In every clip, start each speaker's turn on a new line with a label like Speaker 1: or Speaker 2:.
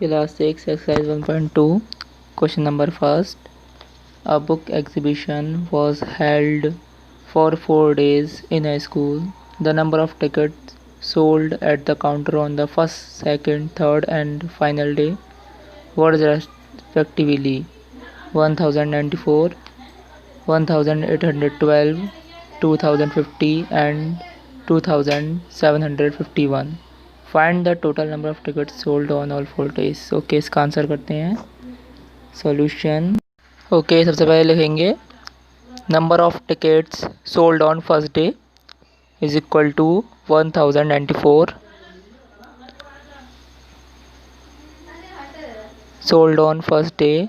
Speaker 1: Class 6 exercise 1.2 question number first. A book exhibition was held for 4 days in a school. The number of tickets sold at the counter on the first, second, third and final day was respectively 1094, 1812, 2050 and 2751. Find the total number of tickets sold on all 4 days. Okay, इसका answer करते हैं। Solution. Okay, सबसे पहले लिखेंगे number of tickets sold on first day is equal to 1094, sold on first day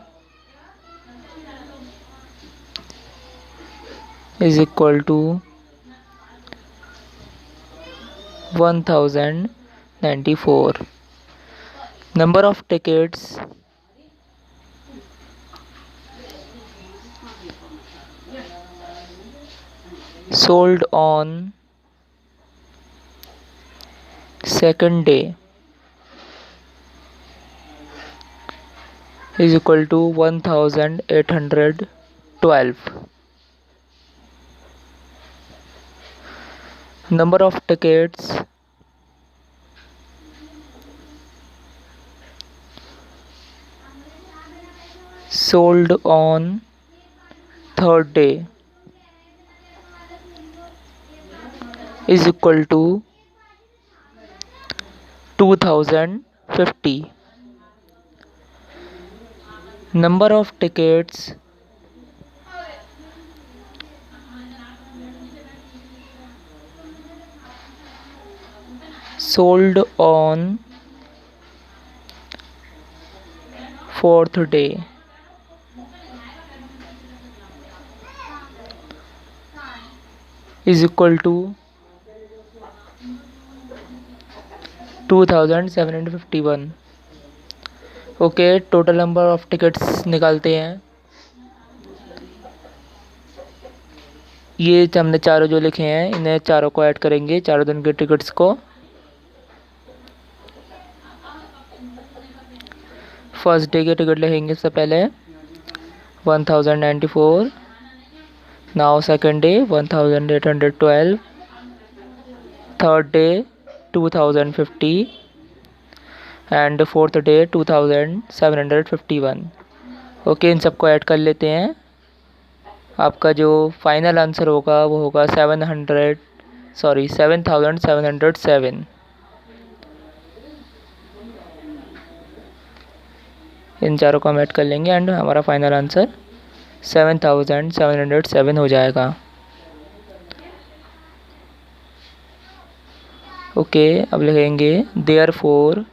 Speaker 1: is equal to 1094. Number of tickets sold on second day is equal to 1812. Number of tickets sold on third day is equal to 2050. Number of tickets sold on fourth day is equal to 2751. Okay, total number of tickets निकालते हैं। ये हमने चारों जो लिखे हैं इन्हें चारों को ऐड करेंगे, चारों दिन के टिकट्स को। फर्स्ट डे के टिकट लिखेंगे सबसे पहले 1094, now second day 1812, third day 2050 and fourth day 2751। Okay, इन सबको ऐड कर लेते हैं। आपका जो फाइनल आंसर होगा वो होगा 7707। इन चारों को हम ऐड कर लेंगे एंड हमारा फाइनल आंसर 7707 हो जाएगा। ओके, अब लिखेंगे therefore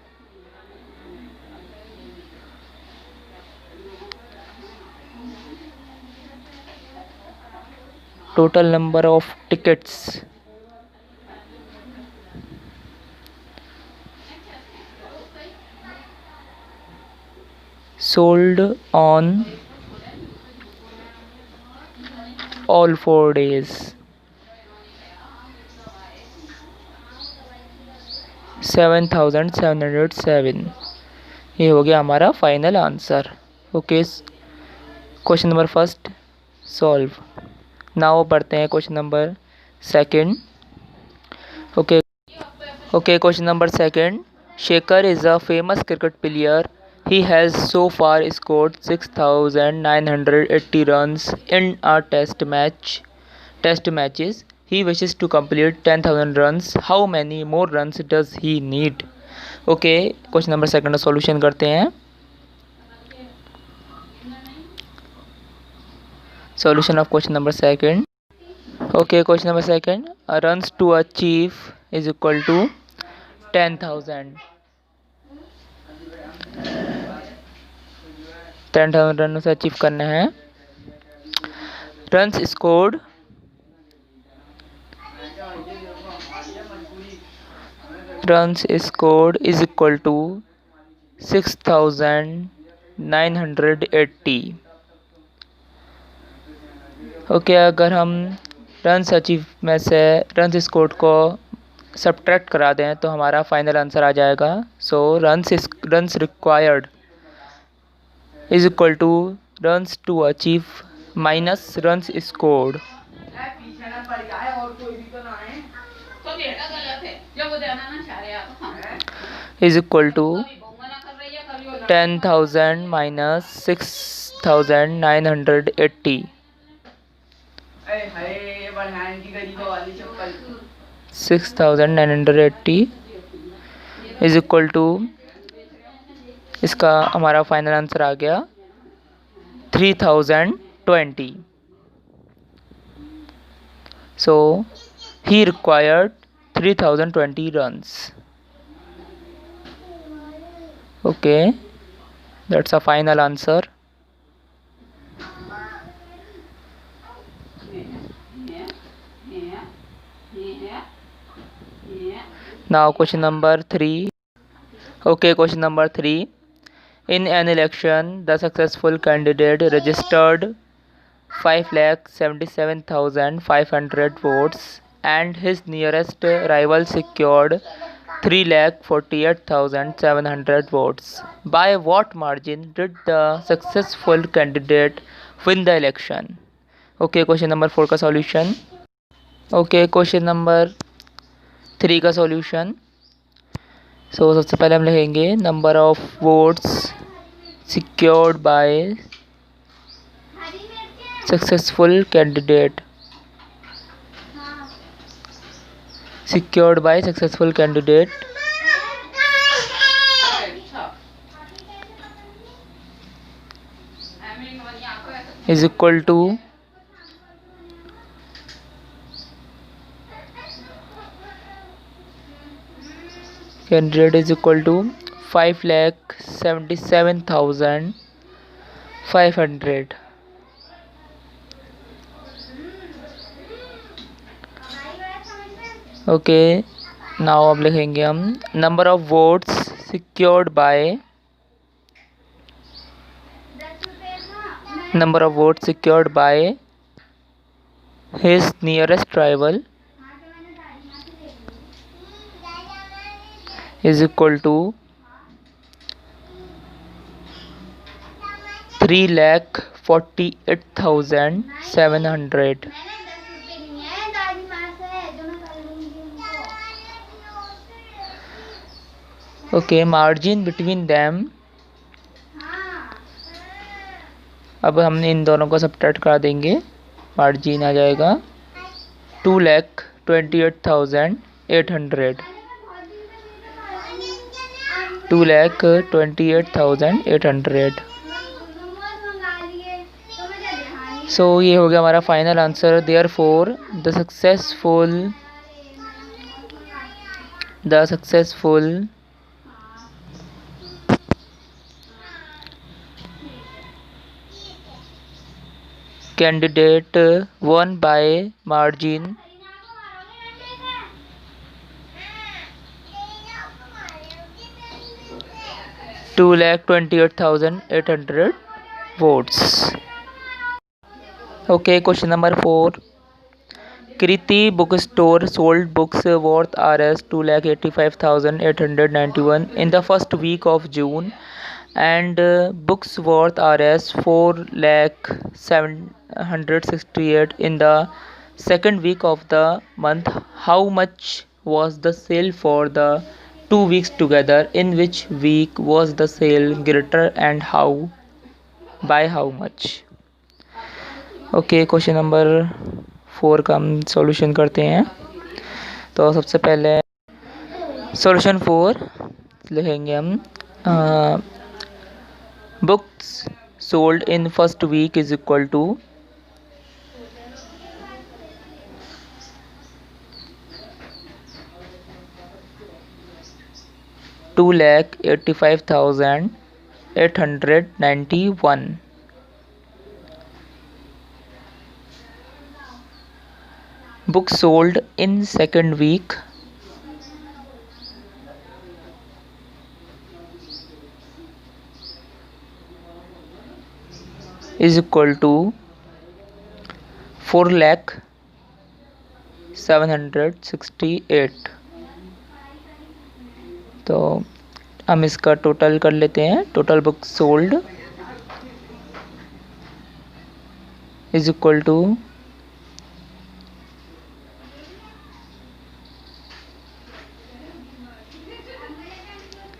Speaker 1: total number of tickets sold on all 4 days 7707। ये हो गया हमारा final answer. Okay, question number first solve. Now पढ़ते हैं question number second. Okay, question number second. Shekhar is a famous cricket player. He has so far scored 6,980 runs in a test matches. He wishes to complete 10,000 runs. How many more runs does he need? Okay, question number second का solution करते हैं। Solution of question number second. Okay, question number second. runs to achieve is equal to 10,000 run से achieve करना है। Runs scored is equal to 6,980। Okay, अगर हम runs achieve में से रन्स स्कोर्ड को सब्ट्रैक्ट करा दें तो हमारा फाइनल आंसर आ जाएगा। So runs required is equal to runs to achieve minus runs scored is equal to 10,000 minus 6,980 6,980 is equal to, इसका हमारा फाइनल आंसर आ गया 3,020। सो ही required 3,020 runs. Okay, that's a final answer. Now question number 3. Okay, question number 3. In an election, the successful candidate registered 5,77,500 votes and his nearest rival secured 3,48,700 votes. By what margin did the successful candidate win the election? Okay, question number 4 का solution. Okay, question number 3 का solution. So सबसे पहले हम लिखेंगे number of votes secured by successful candidate. Secured by successful candidate is equal to candidate is equal to 5,77,500. Okay, now अब लिखेंगे हम number of votes secured by his nearest rival is equal to 3,48,700. Okay, margin between them, अब हमने इन दोनों को subtract करा देंगे, margin आ जाएगा 2,28,800. 2,28,800. सो ये हो गया हमारा final answer. Therefore the successful candidate won by margin 2,28,800 votes. Okay, question number 4. Kriti bookstore sold books worth Rs 2,85,891 in the first week of June and books worth Rs 4,768 in the second week of the month. How much was the sale for the 2 weeks together? In which week was the sale greater and how? By how much? Okay, question number 4 का हम solution करते हैं. तो सबसे पहले solution 4 लिखेंगे हम. Books sold in first week is equal to 2,85,891. Books sold in second week is equal to 4,768. तो हम इसका टोटल कर लेते हैं। Total book sold is equal to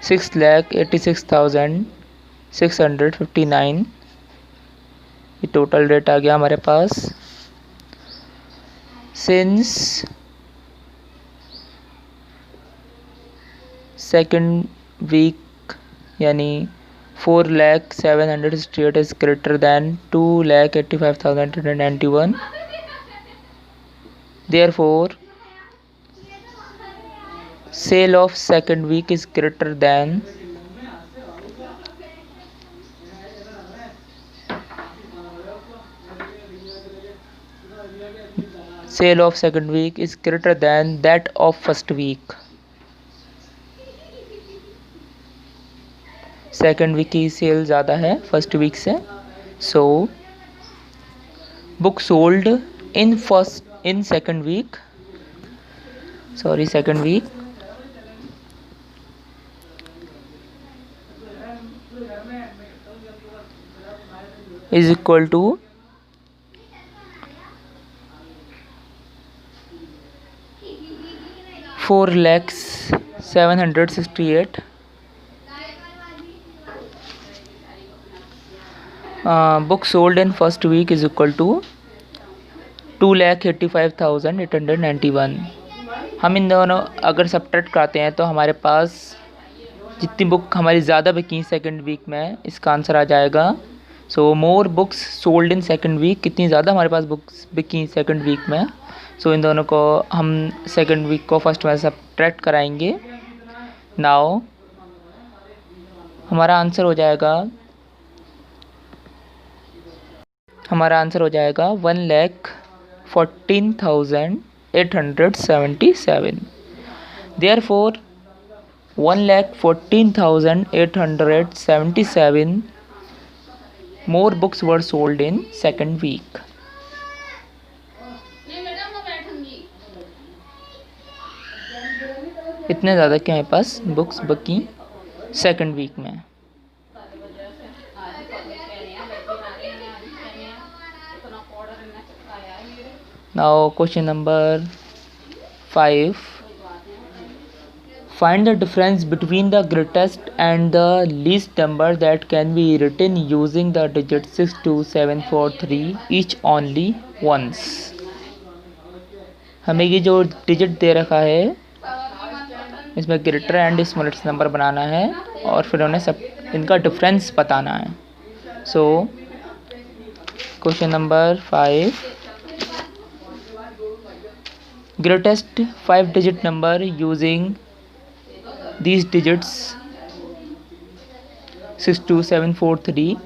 Speaker 1: 6,86,659। ये टोटल रेट आ गया हमारे पास। सिंस सेकेंड वीक यानी 4,07,68 is greater than 2,85,891। Therefore, sale of second week is greater than that of first week। Second week की सेल ज़्यादा है फर्स्ट वीक से। So book sold in second week is equal to 4,07,68। book sold in first week is equal to 2,85,891। हम इन दोनों अगर subtract करते हैं तो हमारे पास जितनी बुक हमारी ज़्यादा बिकी सेकंड वीक में, इसका आंसर आ जाएगा। So more books sold in second week, कितनी ज़्यादा हमारे पास बुक्स बिकी सेकंड वीक में। सो इन दोनों को हम सेकंड वीक को फर्स्ट में सब्ट्रैक्ट कराएंगे। नाउ हमारा आंसर हो जाएगा 1,14,877। Therefore 1,14,877 more books were sold in second week। इतने ज़्यादा क्या है पास बुक्स बकी सेकंड वीक में। Now question number 5, find the difference between the greatest and the least number that can be written using the digits 62743 each only once। हमें ये जो digit दे रखा है इसमें ग्रेटर एंड स्मॉलेस्ट नंबर बनाना है और फिर उन्हें सब इनका डिफरेंस बताना है। So question number 5, greatest 5-digit number using these digits 62743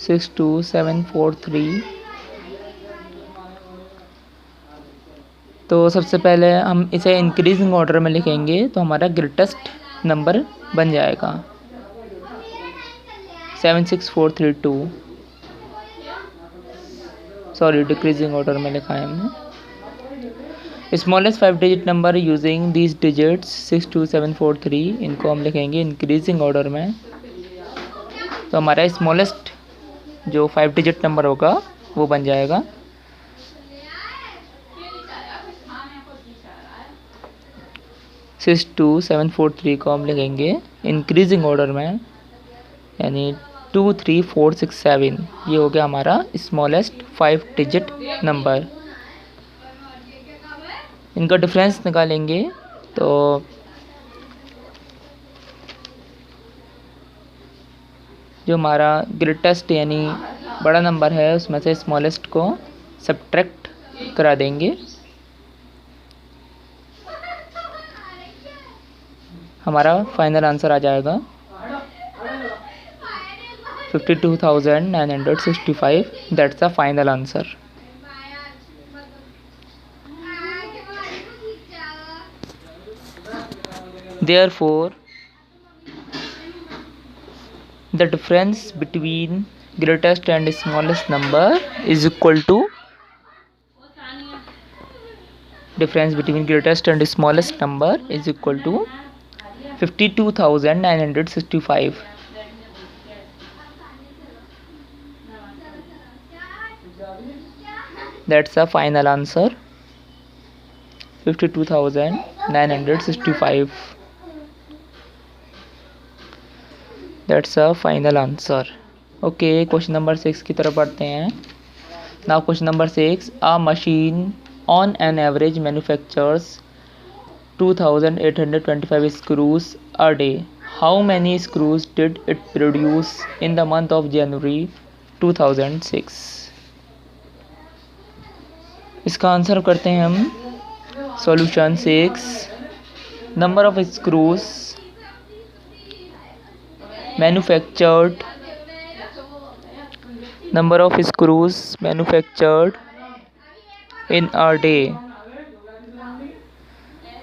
Speaker 1: 62743। तो सबसे पहले हम इसे इंक्रीजिंग ऑर्डर में लिखेंगे तो हमारा ग्रेटेस्ट नंबर बन जाएगा 76432। सॉरी, डिक्रीजिंग ऑर्डर में लिखा है हमने। Smallest 5-digit number using these digits 62743, इनको हम लिखेंगे इंक्रीजिंग ऑर्डर में। तो हमारा स्मॉलेस्ट जो 5-digit नंबर होगा वो बन जाएगा 62743 को हम लिखेंगे इंक्रीजिंग ऑर्डर में, यानी 23467। ये हो गया हमारा स्मॉलेस्ट 5-digit नंबर। इनका डिफरेंस निकालेंगे तो जो हमारा ग्रेटेस्ट यानी बड़ा नंबर है उसमें से स्मॉलेस्ट को सब्ट्रैक्ट करा देंगे। हमारा फाइनल आंसर आ जाएगा 52,965। That's the final answer. Therefore The difference between greatest and smallest number is equal to difference between greatest and smallest number is equal to 52,965. That's the final answer, 52,965. That's a final answer. Okay, question number 6 की तरफ बढ़ते हैं. Now question number 6. A machine on an average manufactures 2,825 screws a day. How many screws did it produce in the month of January 2006? इसका answer करते हैं हम. Solution 6. Number of screws manufactured in a day.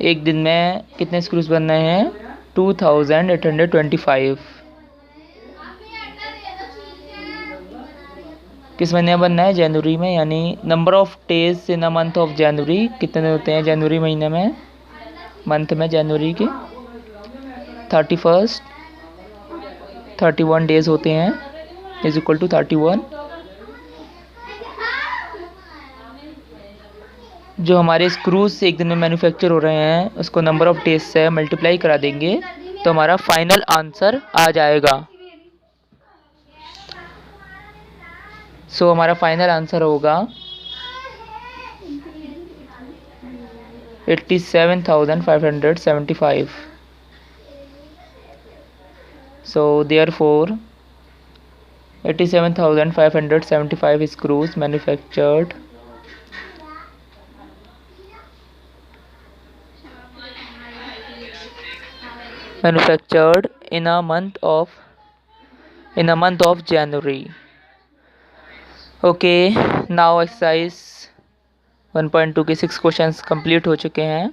Speaker 1: एक दिन में कितने screws बन रहे हैं? 2,825. किस महीने में बनना है? जनवरी में. यानी number of days in a month of January कितने होते हैं जनवरी महीने में? मंथ में जनवरी के 31 डेज होते हैं, इज इक्वल टू 31. जो हमारे स्क्रूज एक दिन में मैन्युफैक्चर हो रहे हैं उसको नंबर ऑफ डेज से मल्टीप्लाई करा देंगे तो हमारा फाइनल आंसर आ जाएगा. सो हमारा फाइनल आंसर होगा 87,575. So therefore 87,575 screws manufactured in a month of January. Okay, now exercise 1.2 के 6 क्वेश्चंस कंप्लीट हो चुके हैं.